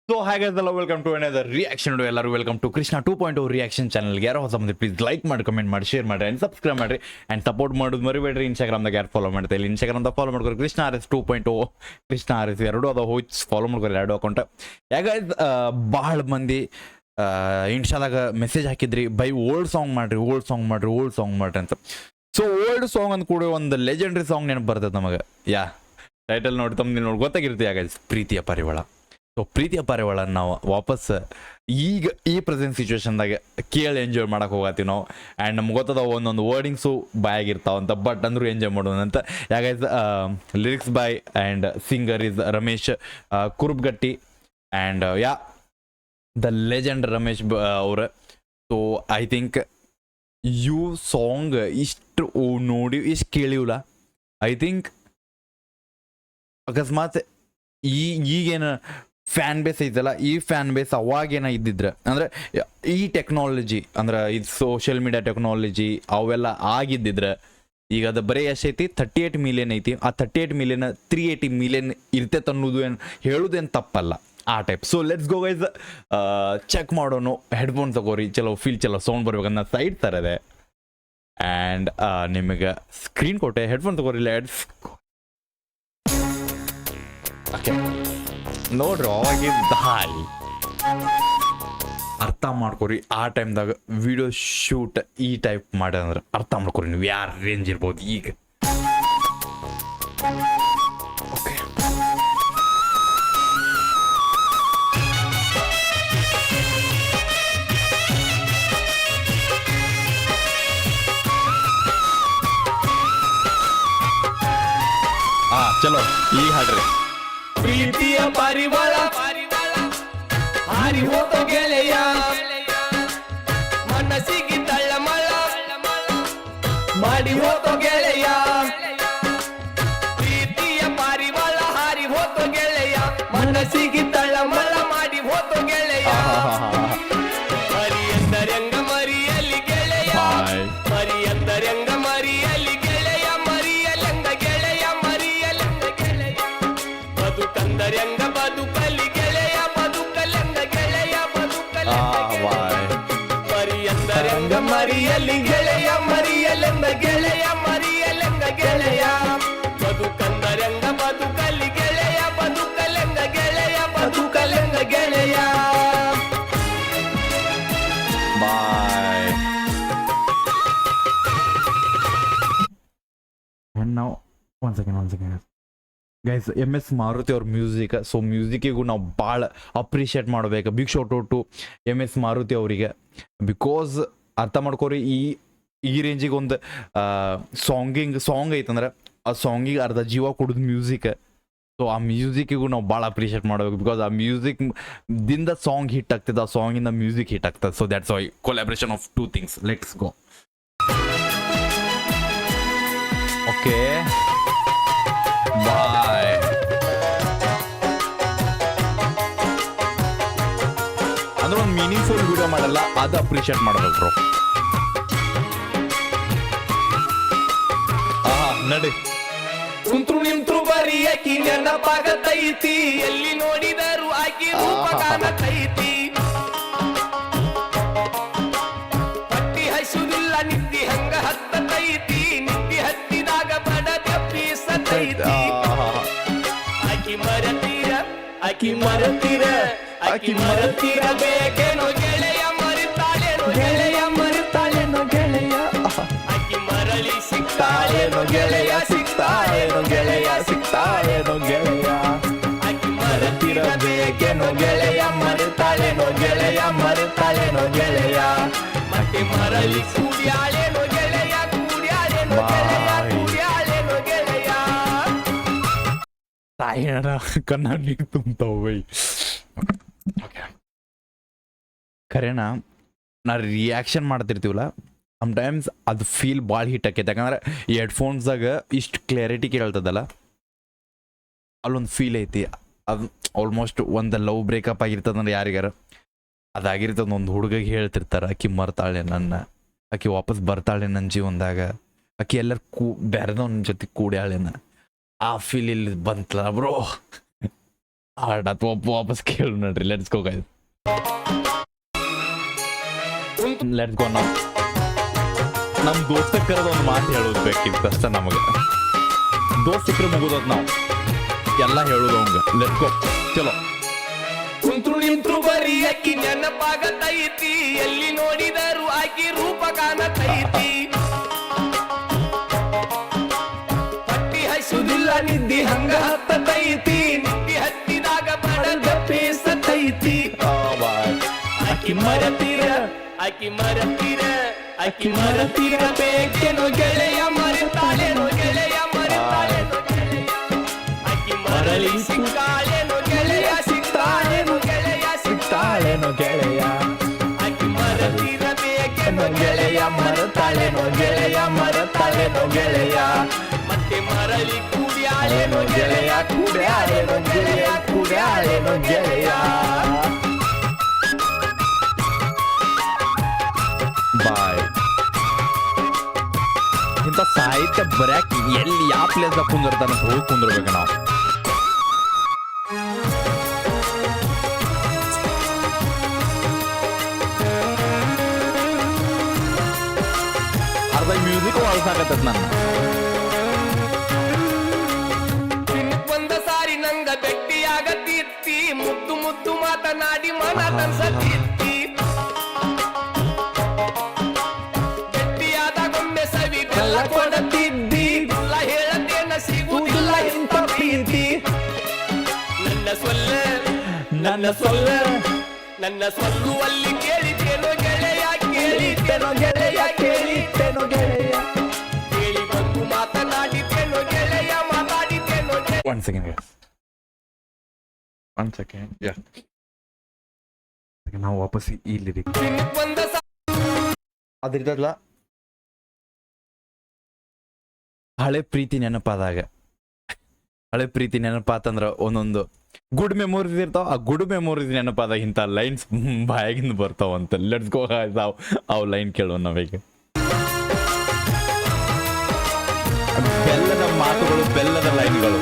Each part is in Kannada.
ಸೊ ಹಾಗಾದ್ರೆ welcome to another reaction video. ಎಲ್ಲರೂ ವೆಲ್ಕಮ್ ಟು ಕೃಷ್ಣ 2.0 ರಿಯಾಕ್ಷನ್ ಚಾನಲ್ಗೆ. ಯಾರೋ ಹೊಸ ಬಂದ್ರೆ ಪ್ಲೀಸ್ ಲೈಕ್ ಮಾಡಿ, ಕಮೆಂಟ್ ಮಾಡಿ, ಶೇರ್ ಮಾಡಿ ಆ್ಯಂಡ್ ಸಬ್ಸ್ಕ್ರೈಬ್ ಮಾಡಿ ಆ್ಯಂಡ್ ಸಪೋರ್ಟ್ ಮಾಡೋದು ಮರಿಬೇಡ್ರಿ. ಇನ್ಸ್ಟಾಗ್ರಾಮ್ದಾಗ ಯಾರು ಫಾಲೋ ಮಾಡ್ತಾ ಇಲ್ಲ, ಇನ್ಸ್ಟಾಗ್ರಾಮ್ದಾಗ ಫಾಲೋ ಮಾಡ್ಕೊರಿ. ಕೃಷ್ಣ RS 2.0 ಕೃಷ್ಣ RS ಎರಡು ಅದ ಹೋಯ್ತು, ಫಾಲೋ ಮಾಡ್ಕೊರಿ ಎರಡು ಅಕೌಂಟ್. ಯಾಕೆ ಭಾಳ ಮಂದಿ ಇನ್ಸ್ಟಾದಾಗ ಮೆಸೇಜ್ ಹಾಕಿದ್ರಿ, ಬೈ ಓಲ್ಡ್ ಸಾಂಗ್ ಮಾಡ್ರಿ, ಓಲ್ಡ್ ಸಾಂಗ್ ಮಾಡ್ರಿ, ಓಲ್ಡ್ ಸಾಂಗ್ ಮಾಡ್ರಿ ಅಂತ. ಸೊ ಓಲ್ಡ್ ಸಾಂಗ್ ಅಂದ ಕೂಡ ಒಂದು ಲೆಜೆಂಡ್ರಿ ಸಾಂಗ್ ನೆನಪು ಬರ್ತದೆ ನಮಗೆ. ಟೈಟಲ್ ನೋಡಿ ತಮ್ಮ ನೋಡಿ ಗೊತ್ತಾಗಿರ್ತಿ. ಯಾಕೆ ಪ್ರೀತಿಯ ಪರಿವಾಳ. ಸೊ ಪ್ರೀತಿಯ ಪರಿವಾಳ ನಾವು ವಾಪಸ್ ಈಗ ಈ ಪ್ರೆಸೆಂಟ್ ಸಿಚುವೇಶನ್ದಾಗ ಕೇಳಿ ಎಂಜಾಯ್ ಮಾಡಕ್ಕೆ ಹೋಗತ್ತೀವಿ ನಾವು. ಆ್ಯಂಡ್ ನಮ್ಗೆ ಗೊತ್ತದ ಒಂದೊಂದು ವರ್ಡಿಂಗ್ಸು ಬಾಯಾಗಿರ್ತಾವಂತ, ಬಟ್ ಅಂದರೂ ಎಂಜಾಯ್ ಮಾಡೋಣ ಅಂತ. ಯಾಕೆ lyrics by and singer is Ramesh Kurubagatti and the legend Ramesh ಅವ್ರ. So I think you song ಇಷ್ಟು ನೋಡಿ ಇಷ್ಟು ಕೇಳಿವಲ್ಲ. ಐ ಥಿಂಕ್ ಅಕಸ್ಮಾತ್ ಈಗೇನು ಫ್ಯಾನ್ ಬೇಸ್ ಐತಲ್ಲ, ಈ ಫ್ಯಾನ್ ಬೇಸ್ ಅವಾಗೇನ ಇದ್ದಿದ್ರೆ ಅಂದರೆ ಈ ಟೆಕ್ನಾಲಜಿ ಅಂದ್ರೆ ಇದು ಸೋಷಿಯಲ್ ಮೀಡಿಯಾ ಟೆಕ್ನಾಲಜಿ ಅವೆಲ್ಲ ಆಗಿದ್ದಿದ್ರೆ ಈಗ ಅದು ಬರೀ ಎಷ್ಟೈತಿ 38 ಮಿಲಿಯನ್ ಐತಿ. ಆ 38 ಮಿಲಿಯನ್ 380 ಮಿಲಿಯನ್ ಇರ್ತೈತೆ ಅನ್ನೋದು ಏನು ಹೇಳೋದೇನು ತಪ್ಪಲ್ಲ ಆ type. So let's go guys, check ಮಾಡೋನು. ಹೆಡ್ಫೋನ್ ತಗೋರಿ, ಚಲೋ ಫೀಲ್ ಚಲೋ ಸೌಂಡ್ ಬರ್ಬೇಕನ್ನ ಸೈಡ್ ತರದೆ. ಆ್ಯಂಡ್ ನಿಮಗೆ ಸ್ಕ್ರೀನ್ ಕೊಟ್ಟೆ, ಹೆಡ್ಫೋನ್ ತಗೋರಿ. ಲೆಟ್ಸ್ ಓಕೆ ನೋಡ್ರಿ, ಅವಾಗಿದ್ದ ಹಾಲಿ ಅರ್ಥ ಮಾಡ್ಕೊರಿ. ಆ ಟೈಮ್ದಾಗ ವಿಡಿಯೋ ಶೂಟ್ ಈ ಟೈಪ್ ಮಾಡ್ಯಾರಂದ್ರೆ ಅರ್ಥ ಮಾಡ್ಕೊರಿ ನೀವು ಯಾರು ರೇಂಜ್ ಇರ್ಬೋದು ಈಗ. ಓಕೆ ಚಲೋ ಈಗ ಹಾಡ್ರಿ. ಪ್ರೀತಿಯ ಪರಿವಾಳ ಹಾರಿ ಹೋತೋ ಗೆಳೆಯ, ಮನಸ್ಸಿಗೆ ತಳ್ಳಮಳ ಮಾಡಿ ಹೋತೋ ಗೆಳೆಯ. ಪ್ರೀತಿಯ ಪರಿವಾಳ ಹಾರಿ ಹೋತೋ ಗೆಳೆಯ, ಮನಸ್ಸಿಗೆ ತಳ್ಳಮಳ ಮಾಡಿ ಹೋತೋ ಗೆಳೆಯ. ಮರಿ ಎಂದರೆಂಗ ಮರಿಯಲ್ಲಿ ಗೆಳೆಯ, ಮರಿ ಎಂದರೆಂಗ ಮರಿಯಲ್ಲಿ ಗೆಳೆಯ, ಮರಿಯಲೆಂಗ ಗೆಳೆಯ, ಮರಿಯಲೆಂಗ ಗೆಳೆಯ. ಬದುಕಂದರೆಂಗ ಬದುಕಲಿ ಗೆಳೆಯ, ಬದುಕಲೆಂಗ ಗೆಳೆಯ, ಬದುಕಲೆಂಗ ಗೆಳೆಯ. ಮರಿಯಂದರೆಂಗ ಮರಿಯಲಿ ಗೆಳೆಯ, ಮರಿಯಲೆಂಗ ಗೆಳೆಯ, ಮರಿಯಲೆಂಗ ಗೆಳೆಯ. ಬದುಕಂದರೆಂಗ ಬದುಕಲಿ ಗೆಳೆಯ, ಬದುಕಲೆಂಗ ಗೆಳೆಯ, ಬದುಕಲೆಂಗ ಗೆಳೆಯ. ಬಾಯ್. ಆ್ಯಂಡ್ ನಾವು one second guys, MS Maruti ಅವ್ರ ಮ್ಯೂಸಿಕ್. ಸೊ ಮ್ಯೂಸಿಕ್ಕಿಗೂ ನಾವು ಭಾಳ ಅಪ್ರಿಷಿಯೇಟ್ ಮಾಡಬೇಕು. Big shout out to MS Maruti ಅವರಿಗೆ. ಬಿಕಾಸ್ ಅರ್ಥ ಮಾಡ್ಕೋರಿ, ಈ ರೇಂಜಿಗೆ ಒಂದು ಸಾಂಗ್ ಐತಂದ್ರೆ ಆ ಸಾಂಗಿಗೆ ಅರ್ಧ ಜೀವ ಕೊಡೋದು ಮ್ಯೂಸಿಕ್. ಸೊ ಆ ಮ್ಯೂಸಿಕ್ಕಿಗೂ ನಾವು ಭಾಳ ಅಪ್ರಿಷಿಯೇಟ್ ಮಾಡಬೇಕು. ಬಿಕಾಸ್ ಆ ಮ್ಯೂಸಿಕ್ ದಿಂದ ಸಾಂಗ್ ಹಿಟ್ ಆಗ್ತದೆ, ಆ ಸಾಂಗಿಂದ ಮ್ಯೂಸಿಕ್ ಹಿಟ್ ಆಗ್ತದೆ. So that's why collaboration of two things. Let's go. Okay bye. ಅಂದ್ರೆ ಒಂದು ಮೀನಿಂಗ್ಫುಲ್ ವಿಡಿಯೋ ಮಾಡಲ್ಲ, ಅದು ಅಪ್ರಿಷಿಯೇಟ್ ಮಾಡಬೇಕು ಬ್ರೋ. ನಡಿ. ಕುಂತ್ರು ನಿಂತ್ರು ಬರೀ ಆಕಿ ನೆನಪಾಗತೈತಿ, ಎಲ್ಲಿ ನೋಡಿದರು ಆಕಿ ರೂಪ ಕಾಣತೈತಿ. ಪಟ್ಟಿ ಹಸುದಿಲ್ಲ ನಿದ್ದಿ ಹಂಗ ಹತ್ತತೈತಿ, ನಿದ್ದಿ ಹತ್ತಿದಾಗ ಬಡದ ಪೀಸತೈತಿ. ಆಕಿ ಮರತೀರ, ಆಕಿ ಮರತೀರ, ಆಕಿ ಮರತೀರ ಬೇಕೇನೋ ಗೆಳೆಯ, ಮರಿತಾಳೇನೋ ಗೆಳೆಯ, ಮರಿತಾಳೇನೋ ಗೆಳೆಯ. ಆಕಿ ಮರಳಿ ಸಿಗ್ತಾಳೇನೋ ಗೆಳೆಯ, ಸಿಗ್ತಾಳೇನೋ ಗೆಳೆಯ, ಸಿಗ್ತಾಳೇನೋ ಗೆಳೆಯ. ಆಕಿ ಮರತೀರ ಬೇಕೇನೋ ಗೆಳೆಯ, ಮರಿತಾಳೇನೋ ಗೆಳೆಯ, ಮರಿತಾಳೇನೋ ಗೆಳೆಯ. ಮತ್ತೆ ಮರಳಿ ಕೂಡ್ಯಾಳೇನೋ ಗೆಳೆಯ, ಕೂಡ್ಯಾಳೇನೋ ಗೆಳೆಯ, ಕೂಡ್ಯಾಳೇನೋ ಗೆಳೆಯ. ತಾಯಿನ ಕನ್ನಡ ನೀರು ತುಂಬ್ತಾವ ಬೈ. ಖರೇನಾ ನಾ ರಿಯಾಕ್ಷನ್ ಮಾಡ್ತಿರ್ತೀವಲ್ಲ, ಸಮ್ಟೈಮ್ಸ್ ಅದು ಫೀಲ್ ಭಾಳ ಹಿಟ್ ಆಕೈತೆ. ಯಾಕಂದ್ರೆ ಈ ಹೆಡ್ಫೋನ್ಸ್ದಾಗ ಇಷ್ಟು ಕ್ಲಾರಿಟಿ ಕೇಳ್ತದಲ್ಲ, ಅಲ್ಲೊಂದು ಫೀಲ್ ಐತಿ. ಅದು ಆಲ್ಮೋಸ್ಟ್ ಒಂದು ಲವ್ ಬ್ರೇಕಪ್ ಆಗಿರ್ತದಂದ್ರೆ ಯಾರಿಗಾರ ಅದಾಗಿರ್ತದ. ಒಂದು ಹುಡುಗಿಗೆ ಹೇಳ್ತಿರ್ತಾರೆ ಆಕಿ ಮರ್ತಾಳೆ ನನ್ನ, ಆಕಿ ವಾಪಸ್ ಬರ್ತಾಳೆ ನನ್ನ ಜೀವನದಾಗ, ಆಕಿ ಎಲ್ಲರೂ ಬೇರೆದವನ ಜೊತೆ ಕೂಡ್ಯಾಳೇನ. ಆ ಫೀಲ್ ಇಲ್ಲಿ ಬಂತಲ್ಲ ಬ್ರೋ, ಹಾಡ್ ಅಥವಾ ವಾಪಸ್ ಕೇಳು ನೋಡ್ರಿ. Let's go guys, let's go. ನಮ್ ದೋಸ್ತಕ್ಕರದ ಒಂದು ಮಾತು ಹೇಳೋದು ಬೇಕಿತ್ತು ಅಷ್ಟ ನಮಗೆ. ದೋಸ್ತಕ್ರ ಮುಗಿದೋದ್ ನಾವು ಎಲ್ಲ ಹೇಳೋದು ಅವಂಗ. ಲೆಟ್ಸ್ ಗೋ, ಚಲೋ. ಕುಂತ್ರು ನಿಂತ್ರು ಬರೀ ಅಕ್ಕಿ ನೆನಪಾಗತೈತಿ, ಎಲ್ಲಿ ನೋಡಿದರು ಆಕಿ ರೂಪ ಕಾಣತೈತಿ. ಪಟ್ಟಿ ಹಸುದಿಲ್ಲ ನಿದ್ದಿ ಹಂಗ ಹತ್ತತೈತಿ, ನಿದ್ದಿ ಹತ್ತಿದಾಗ ಬಡದ ಪೇಸತೈತಿ. ಆಕಿ ಮರತೀರ ಆಕಿ ಮರತೀರ ಆಕಿ ಮರತೀರ ಬೇಕೇನೋ ಗೆಳೆಯ, ಮರೆತಾಳೆನೋ ಗೆಳೆಯ, ಮರೆತಾಳೆನೋ ಗೆಳೆಯ. ಆಕಿ ಮರಳಿ ಸಿಕ್ಕಾಳೆನೋ ಗೆಳೆಯ, ಸಿಕ್ತಾಳೆನೋ ಗೆಳೆಯ, ಸಿಕ್ತಾಳೆನೋ ಗೆಳೆಯ. ಆಕಿ ಮರತೀರ ಬೇಕೇನೋ ಗೆಳೆಯ, ಮರೆತಾಳೆನೋ ಗೆಳೆಯ, ಮರೆತಾಳೆನೋ ಗೆಳೆಯ. ಮತ್ತೆ ಮರಳಿ ಕೂಡ್ಯಾಳೆನೋ ಗೆಳೆಯ, ಕೂಡ್ಯಾಳೆನೋ ಗೆಳೆಯ, ಕೂಡ್ಯಾಳೆನೋ ಗೆಳೆಯ. ಬಾಯ್. ಇಂಥ ಸಾಹಿತ್ಯ ಬರ್ಯಾಕ ಎಲ್ಲಿ ಯಾವ ಪ್ಲೇಸ್ ಕುಂದಿರ್ತಾನ ಹೋಗಿ ಕುಂದಿರ್ಬೇಕು ನಾವು. ಅರ್ಧ ಮ್ಯೂಸಿಕ್ ಹೊಳ್ಸಾಕತ್ತದ ನನ್ನ. ಒಂದ ಸಾರಿ ನಂಗ ಭೇಟಿಯಾಗತ್ತಿತ್ತಿ, ಮುದ್ದು ಮುದ್ದು ಮಾತನಾಡಿ ಮನ ತನ್ಸತ್ತಿತ್ತಿ. ಭೇಟಿಯಾದಾಗೊಮ್ಮೆ ಸವಿ ಬೆಲ್ಲ ಕೊಡತಿದ್ದಿ, ಇಲ್ಲ ಹೇಳತೇನ ಸಿಗುವುದಿಲ್ಲ ಇಂಥ ಪ್ರೀತಿ. ನನ್ನ ಸೊಲ್ಲ ನನ್ನ ಸೊಲ್ಲ ನನ್ನ ಸೊಲ್ಲುವಲ್ಲಿ ಕೇಳಿತೇನೋ ಗೆಳೆಯ, ಕೇಳಿತೇನೋ ಗೆಳೆಯ, ಕೇಳಿತೇನೋ ಗೆಳೆಯ. ಕೇಳಿ ಬಂದು ಮಾತನಾಡಿತೇನೋ ಗೆಳೆಯ, ಮಾತಾಡಿತೇನೋ ಗೆಳೆಯ. One second, guys. One second. Yeah. ನಾವು ವಾಪಸ್ ಇಲ್ಲಿ ಒಂದ ಅದಿರ್ತದಲ್ಲ, ಹಳೆ ಪ್ರೀತಿ ನೆನಪಾದಾಗ, ಹಳೆ ಪ್ರೀತಿ ನೆನಪಾತಂದ್ರ ಒಂದೊಂದು ಗುಡ್ ಮೆಮೊರೀಸ್ ಇರ್ತಾವ. ಆ ಗುಡ್ ಮೆಮೊರೀಸ್ ನೆನಪಾದಾಗ ಇಂಥ ಲೈನ್ಸ್ ಬಾಯಾಗಿಂದ ಬರ್ತಾವಂತ. ಲೆಟ್ಸ್ ಗೋ ಅವು ಲೈನ್ ಕೇಳೋಣ ನಾವೀಗ. ಬೆಲ್ಲದ ಮಾತುಗಳು, ಬೆಲ್ಲದ ಲೈನ್ಗಳು.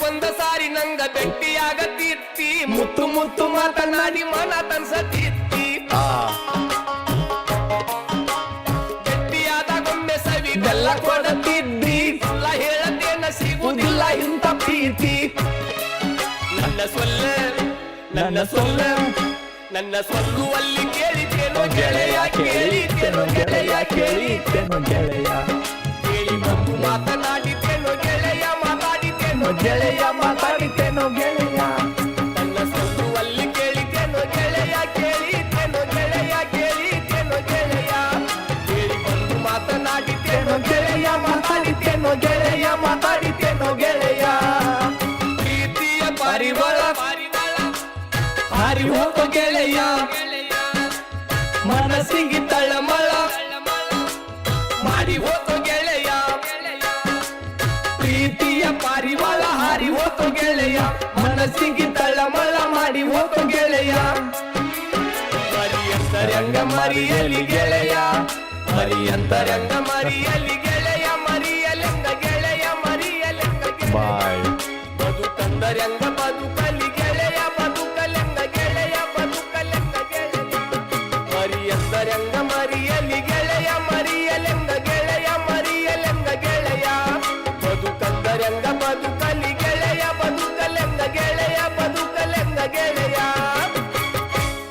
ಒಂದ ಸಾರಿ ನಂಗ ಭೇಟಿಯಾಗತ್ತಿತ್ತಿ, ಮುತ್ತು ಮುತ್ತು ಮಾತನಾಡಿ ಮನ ತನ್ಸತ್ತಿತ್ತಿ. ಭೇಟಿಯಾದಾಗೊಮ್ಮೆ ಸವಿ ಬೆಲ್ಲ ಕೊಡತಿದ್ದಿ, ಇಲ್ಲ ಹೇಳತೇನ ಸಿಗುವುದಿಲ್ಲ ಇಂಥ ಪ್ರೀತಿ. ನನ್ನ ಸೊಲ್ಲ ನನ್ನ ಸೊಲ್ಲ ನನ್ನ ಸೊಲ್ಲುವಲ್ಲಿ ಕೇಳಿತೇನೋ ಗೆಳೆಯ, ಕೇಳಿತೇನೋ ಗೆಳೆಯ, ಕೇಳಿತೇನೋ ಗೆಳೆಯ. ಕೇಳಿ ಬಂದು ಮಾತನಾಡಿತೇನೋ ಗೆಳೆಯ, ಮಾತಾಡಿತೇನೋ ಗೆಳೆಯ, ಮಾತಾಡಿತೇನೋ ಗೆಳೆಯ. ನನ್ನ ಸೊಲ್ಲುವಲ್ಲಿ ಕೇಳಿತೇನೋ ಗೆಳೆಯ, ಕೇಳಿತೇನೋ ಗೆಳೆಯ, ಕೇಳಿತೇನೋ ಗೆಳೆಯ. ಕೇಳಿ ಬಂದು ಮಾತನಾಡಿತೇನೋ ಗೆಳೆಯ, ಮಾತಾಡಿತೇನೋ ಗೆಳೆಯ, ಮಾತಾಡಿತೇನೋ ಗೆಳೆಯ. ಪ್ರೀತಿಯ ಪರಿಮಳ ಹಾರಿ ಹೋಗೋ ಗೆಳೆಯ, ಮನಸ್ಸಿಗೆ ತಳಮಳ ಮಾಡಿ ಹೋಗೋ ಗೆಳೆಯ. ಪ್ರೀತಿಯ ಪಾರಿವಾಳ ಹಾರಿ ಹೋಗೋ ಗೆಳೆಯ, ಮನಸ್ಸಿಗೆ ತಳಮಳ ಮಾಡಿ ಹೋಗೋ ಗೆಳೆಯ. ಮರಿಯಂತರಂಗ ಮರಿಯಲಿ ಗೆಳೆಯ, ಮರಿಯಂತರಂಗ ಮರಿಯಲಿ ಗೆಳೆಯ, ಮರಿಯಲೆಂಗ ಗೆಳೆಯ, ಮರಿಯಲೆಂಗ ಬಾಯ್. ಬದುಕಂದರಂಗ ಬದುಕಲಿ ಗೆಳೆಯ, ಬದುಕಲೆಂಗ ಗೆಳೆಯ, ಬದುಕಲೆಂಗ ಗೆಳೆಯ. ಮರಿಯಂದರಂಗ ಮರಿಯಲಿ ಗೆಳೆಯ, ಮರಿಯಲೆಂಗ ಗೆಳೆಯ, ಮರಿಯಲೆಂಗ ಗೆಳೆಯ. ಬದುಕಂದರಂಗ ಬದುಕಲಿ ಗೆಳೆಯ, ಬದುಕಲೆಂಗ ಗೆಳೆಯ, ಬದುಕಲೆಂಗ ಗೆಳೆಯ.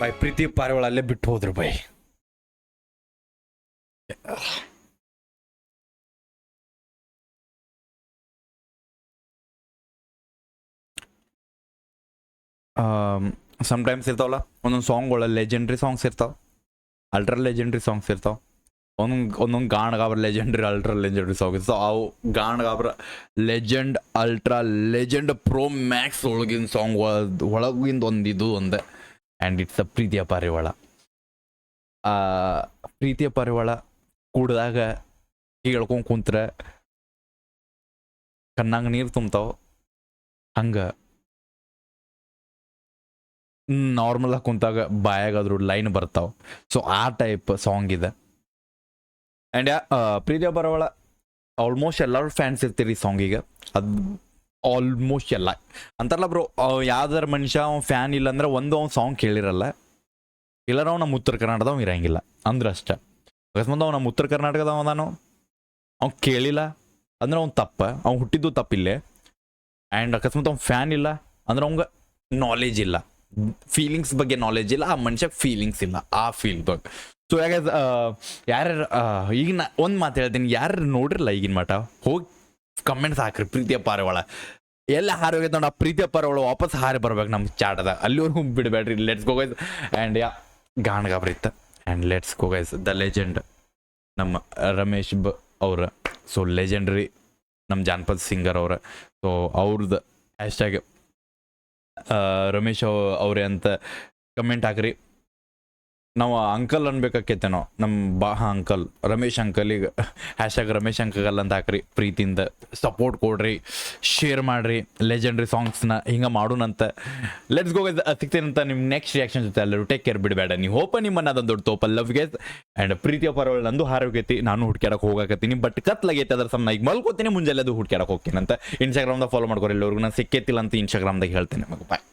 ಬಾಯ್, ಪ್ರೀತಿ ಪಾರಿವಾಳ ಅಲ್ಲೇ ಬಿಟ್ಟು ಹೋದ್ರು ಬಾಯ್. ಸಮ್ಟೈಮ್ಸ್ ಇರ್ತಾವಲ್ಲ ಒಂದೊಂದು ಸಾಂಗ್ಗಳ ಲೆಜೆಂಡ್ರಿ ಸಾಂಗ್ಸ್ ಇರ್ತಾವ, ಅಲ್ಟ್ರಾ ಲೆಜೆಂಡ್ರಿ ಸಾಂಗ್ಸ್ ಇರ್ತಾವ. ಒಂದೊಂದು ಗಾಣಗಾಬ್ರ ಲೆಜೆಂಡ್ರಿ, ಅಲ್ಟ್ರಾ ಲೆಜೆಂಡ್ರಿ ಸಾಂಗ್ ಇರ್ತಾವ. ಅವು ಗಾಣಗಾಬ್ರ legend, ultra legend, pro max ಒಳಗಿನ ಸಾಂಗ್ ಒಳಗಿಂದ ಒಂದು ಇದು ಒಂದೇ. ಆ್ಯಂಡ್ ಇಟ್ಸ್ ಅ ಪ್ರೀತಿಯ ಪಾರಿವಾಳ. ಪ್ರೀತಿಯ ಪಾರಿವಾಳ ಕುಡ್ದಾಗ ಹೇಳ್ಕೊಂಡು ಕುಂತ್ರೆ ಕಣ್ಣಾಗ ನೀರು ತುಂಬ್ತಾವ. ಹಂಗೆ ನಾರ್ಮಲ್ ಆಗಿ ಕುಂತಾಗ ಬಾಯಾಗಾದ್ರು ಲೈನ್ ಬರ್ತಾವ. ಸೊ ಆ ಟೈಪ್ ಸಾಂಗ್ ಇದೆ. ಆ್ಯಂಡ್ ಪ್ರೀತಿಯ ಪಾರಿವಾಳ ಆಲ್ಮೋಸ್ಟ್ ಎಲ್ಲರೂ ಫ್ಯಾನ್ಸ್ ಇರ್ತೀರಿ ಈ ಸಾಂಗಿಗೆ. ಅದು ಆಲ್ಮೋಸ್ಟ್ ಎಲ್ಲ ಅಂತಾರಲ್ಲ ಬ್ರೋ, ಯಾವ್ದಾರ ಮನುಷ್ಯ ಅವ್ನು ಫ್ಯಾನ್ ಇಲ್ಲ ಅಂದ್ರೆ ಅವ್ನು ಸಾಂಗ್ ಕೇಳಿರಲ್ಲ, ಇಲ್ಲಾರ ಅವ್ನು ನಮ್ಮ ಉತ್ತರ ಕರ್ನಾಟಕದವ್ ಇರಂಗಿಲ್ಲ ಅಂದ್ರೆ ಅಷ್ಟೇ. ಅಕಸ್ಮಾತ್ ಅವ್ನು ನಮ್ಮ ಉತ್ತರ ಕರ್ನಾಟಕದವ ನಾನು ಅವ್ನು ಕೇಳಿಲ್ಲ ಅಂದ್ರೆ ಅವ್ನು ಅವ್ನು ಹುಟ್ಟಿದ್ದು ತಪ್ಪಿಲ್ಲೇ. ಆ್ಯಂಡ್ ಅಕಸ್ಮಾತ್ ಅವ್ನು ಫ್ಯಾನ್ ಇಲ್ಲ ಅಂದ್ರೆ ಅವ್ಗೆ ನಾಲೆಜ್ ಇಲ್ಲ, ಫೀಲಿಂಗ್ಸ್ ಬಗ್ಗೆ ನಾಲೆಜ್ ಇಲ್ಲ, ಆ ಮನುಷ್ಯಕ್ಕೆ ಫೀಲಿಂಗ್ಸ್ ಇಲ್ಲ ಆ ಫೀಲ್ದಾಗ. ಸೊ ಯಾಕೆ ಯಾರ್ಯಾರು ಈಗ ನಾ ಒಂದು ಮಾತು ಹೇಳ್ತೀನಿ, ಯಾರು ನೋಡಿರಲ್ಲ ಈಗಿನ ಮಠ ಹೋಗಿ ಕಮೆಂಟ್ಸ್ ಹಾಕ್ರಿ ಪ್ರೀತಿಯ ಪಾರಿವಾಳ ಎಲ್ಲ ಹಾರಿ ಹೋಗೈತೆ ನೋಡಿ, ಆ ಪ್ರೀತಿಯ ಪಾರಿವಾಳ ವಾಪಸ್ ಹಾರಿ ಬರ್ಬೇಕು ನಮ್ಮ ಚಾಟದಾಗ, ಅಲ್ಲಿವರೆಗೂ ಬಿಡಬೇಡ್ರಿ. Let's go guys. ಆ್ಯಂಡ್ ಯಾ ಗಾಣಗಾಬ್ರಿತ್ತ. And let's go guys, the legend ನಮ್ಮ ರಮೇಶ್ ಅವ್ರ. ಸೊ ಲೆಜೆಂಡ್ರಿ ನಮ್ಮ ಜಾನಪದ ಸಿಂಗರ್ ಅವ್ರ. ಸೊ ಅವ್ರದ್ದು ಹ್ಯಾಶ್ಟ್ಯಾಗ್ ರಮೇಶ್ ಅವರೇ ಅಂತ ಕಮೆಂಟ್ ಹಾಕ್ರಿ. ನಾವು ಅಂಕಲ್ ಅನ್ಬೇಕಾಕೈತೆ ನಾವು, ನಮ್ಮ ಅಂಕಲ್ ರಮೇಶ್ ಅಂಕಲಿಗೆ ಹ್ಯಾಶ್ಟ್ಯಾಗ್ ರಮೇಶ್ ಅಂಕಲ್ ಅಂತ ಹಾಕ್ರಿ. ಪ್ರೀತಿಯಿಂದ ಸಪೋರ್ಟ್ ಕೊಡ್ರಿ, ಶೇರ್ ಮಾಡಿರಿ ಲೆಜೆಂಡ್ರಿ ಸಾಂಗ್ಸ್ನ, ಹಿಂಗೆ ಮಾಡೋಣಂತ. ಲೆಟ್ಸ್ ಗೋ ಗೈಸ್, ಸಿಗ್ತೇನಂತ ನಿಮ್ಮ ನೆಕ್ಸ್ಟ್ ರಿಯಾಕ್ಷನ್ ಜೊತೆ. ಎಲ್ಲರೂ ಟೇಕ್ ಕೇರ್, ಬಿಡಬೇಡ ನೀವು ಹೋಪ ನಿಮ್ಮನ್ನ ಅದೊಂದು ದೊಡ್ಡ ತೋಪ ಲವ್ ಗೈಸ್. ಆ್ಯಂಡ್ ಪ್ರೀತಿಯ ಪರವಳ ನಂದು ಹಾರೋಗೈತಿ, ನಾನು ಹುಡ್ಕ್ಯಾಡಕ್ಕೆ ಹೋಗಾಕತ್ತೀನಿ, ಬಟ್ ಕತ್ಲಾಗೈತೆ ಅದ್ರ ಸಮ ಈಗ ಮಲ್ಕೋತೀನಿ, ಮುಂಜಾನೆ ಅದು ಹುಡ್ಕ್ಯಾಡಕ್ಕೆ ಹೋಗ್ತೀನಿ ಅಂತ. ಇನ್ಸ್ಟಾಗ್ರಾಮ್ದಾಗ ಫಾಲೋ ಮಾಡ್ಕೊರಿ ಎಲ್ಲರಿಗೂ, ನಾನು ಸಿಕ್ಕೈತಿಲ್ಲ ಅಂತ ಇನ್ಸ್ಟಾಗ್ರಾಮ್ದಾಗ ಹೇಳ್ತೇನೆ. ಬಾಯ್.